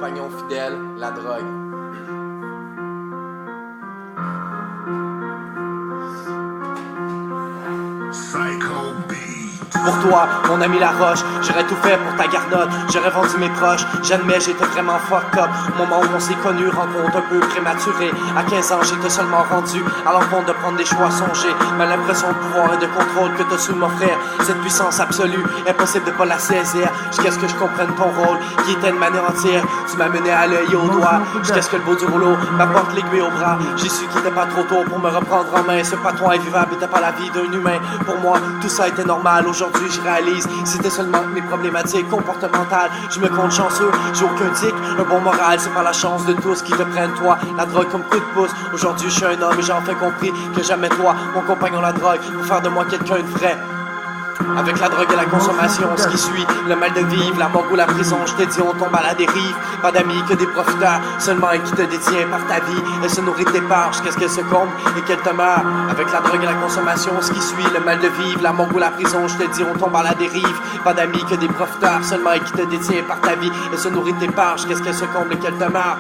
compagnon fidèle, la drogue. Pour toi, mon ami Laroche, j'aurais tout fait pour ta garnotte. J'aurais vendu mes proches, j'admets, j'étais vraiment fucked up. Au moment où on s'est connus, rencontre un peu prématurée. À 15 ans, j'étais seulement rendu à l'encontre de prendre des choix songés. Mais l'impression de pouvoir et de contrôle que t'as su m'offrir, cette puissance absolue, impossible de pas la saisir. Jusqu'à ce que je comprenne ton rôle, qui était de m'anéantir. Tu m'as mené à l'œil et au doigt, jusqu'à ce que le bout du rouleau m'apporte l'aiguille au bras. J'ai su qu'il était pas trop tôt pour me reprendre en main. Ce patron invivable était pas la vie d'un humain. Pour moi, tout ça était normal. Aujourd'hui, je réalise, c'était seulement mes problématiques comportementales. Je me compte chanceux, j'ai aucun tic, un bon moral, c'est pas la chance de tous qui te prennent toi. La drogue comme coup de pouce. Aujourd'hui, je suis un homme et j'ai enfin compris que jamais toi, mon compagnon la drogue, pour faire de moi quelqu'un de vrai. Avec la drogue et la consommation, ce qui suit, le mal de vivre, la mort ou la prison, je te dis on tombe à la dérive. Pas d'amis que des profiteurs, seulement elle qui te détient par ta vie. Elle se nourrit de tes parts, jusqu'à ce qu'elle se comble et qu'elle te meure. Avec la drogue et la consommation, ce qui suit, le mal de vivre, la mort ou la prison, je te dis on tombe à la dérive. Pas d'amis que des profiteurs, seulement elle qui te détient par ta vie. Elle se nourrit de tes parts, jusqu'à ce qu'elle se comble et qu'elle te meure.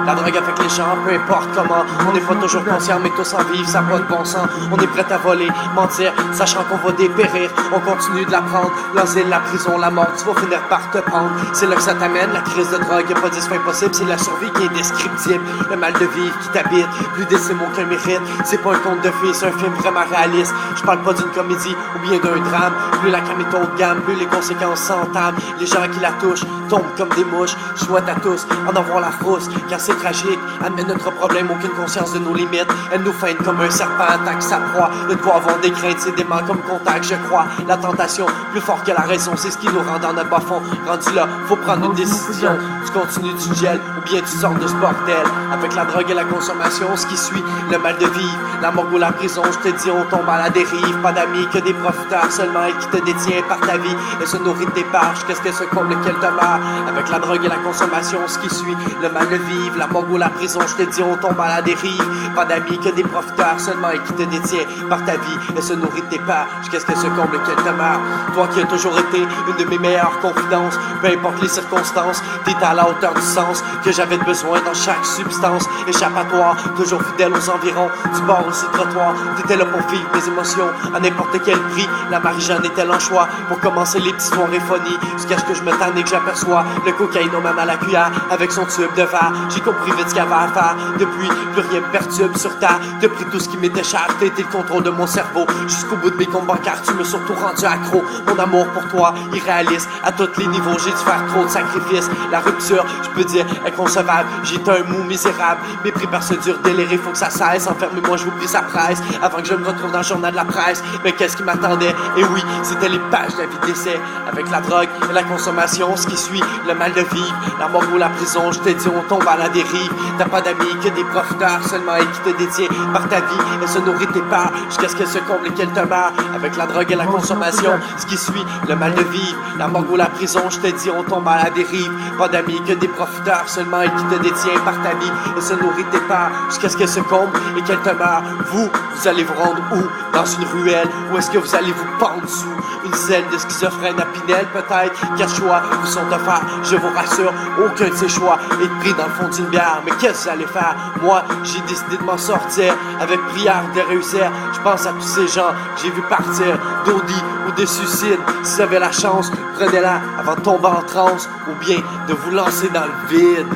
La drogue affecte les gens, peu importe comment. On n'est pas toujours conscient, mais tous en vivre, ça n'a pas de bon sens. On est prêt à voler, mentir, sachant qu'on va dépérir. On continue de la prendre, l'asile, la prison, la mort, tu vas finir par te prendre. C'est là que ça t'amène, la crise de drogue, y'a pas d'issue impossible, c'est la survie qui est indescriptible. Le mal de vivre qui t'habite, plus des mots qu'un mérite. C'est pas un conte de fées, c'est un film vraiment réaliste. Je parle pas d'une comédie ou bien d'un drame. Plus la crème est haut de gamme, plus les conséquences s'entament. Les gens qui la touchent tombent comme des mouches. Je souhaite à tous en avoir la frousse, car c'est tragique, admet notre problème, aucune conscience de nos limites. Elle nous feinte comme un serpent attaque sa proie. Ne doit avoir des craintes, c'est dément comme contact, je crois. La tentation, plus fort que la raison, c'est ce qui nous rend dans notre bas fond. Rendu là, faut prendre une décision. Tu continues, tu gèles, ou bien tu sors de ce bordel. Avec la drogue et la consommation, ce qui suit, le mal de vivre, la mort ou la prison, je te dis on tombe à la dérive. Pas d'amis que des profiteurs, seulement elle qui te détient par ta vie. Elle se nourrit de tes parts, qu'est-ce qu'elle se comble qu'elle te meurt. Avec la drogue et la consommation, ce qui suit, le mal de vivre, la mort ou la prison, je te dis on tombe à la dérive. Pas d'amis que des profiteurs, seulement elle qui te détient par ta vie. Elle se nourrit de tes parts, jusqu'à ce qu'elle se comble qu'elle te meurt. Toi qui as toujours été une de mes meilleures confidences, peu importe les circonstances, t'étais à la hauteur du sens que j'avais besoin dans chaque substance. Échappatoire, toujours fidèle aux environs du bord ou du trottoir. T'étais là pour vivre mes émotions à n'importe quel prix. La Marie-Jeanne était l'anchois pour commencer les petites soirées phonies. Jusqu'à ce que je me tanne et que j'aperçois le cocaïne au même à la cuillère avec son tube de verre. J'ai compris vite ce qu'il y avait à faire. Depuis, plus rien me perturbe sur terre. Depuis tout ce qui m'était cher, t'as été le contrôle de mon cerveau. Jusqu'au bout de mes comptes bancaires, tu m'as surtout rendu accro. Mon amour pour toi, irréaliste. À tous les niveaux, j'ai dû faire trop de sacrifices. La rupture, je peux dire, inconcevable. J'étais un mou misérable. Mépris par ce dur délire, il faut que ça cesse. Enfermez-moi, je vous prie sa presse. Avant que je me retrouve dans le journal de la presse. Mais qu'est-ce qui m'attendait? Et oui, c'était les pages de la vie d'essai. Avec la drogue et la consommation, ce qui suit, le mal de vivre, la mort ou la prison, je te dis on tombe à la dérive. T'as pas d'amis que des profiteurs, seulement elle qui te détient par ta vie. Elle se nourrit de tes parts, jusqu'à ce qu'elle se comble et qu'elle te meure. Avec la drogue et la consommation, ce qui suit, le mal de vivre, la mort ou la prison, je te dis on tombe à la dérive. Pas d'amis que des profiteurs, seulement elle qui te détient par ta vie. Elle se nourrit de tes parts, jusqu'à ce qu'elle se comble et qu'elle te meure. Vous allez vous rendre où? Dans une ruelle? Ou est-ce que vous allez vous pendre sous une selle de schizophrène à Pinel peut-être? Quel choix vous sont offerts? Je vous rassure, aucun de ces choix est pris dans le fond d'une bière. Mais qu'est-ce que vous allez faire? Moi, j'ai décidé de m'en sortir avec prière de réussir. Je pense à tous ces gens que j'ai vu partir d'audit ou de suicide. Si vous avez la chance, prenez-la avant de tomber en transe ou bien de vous lancer dans le vide.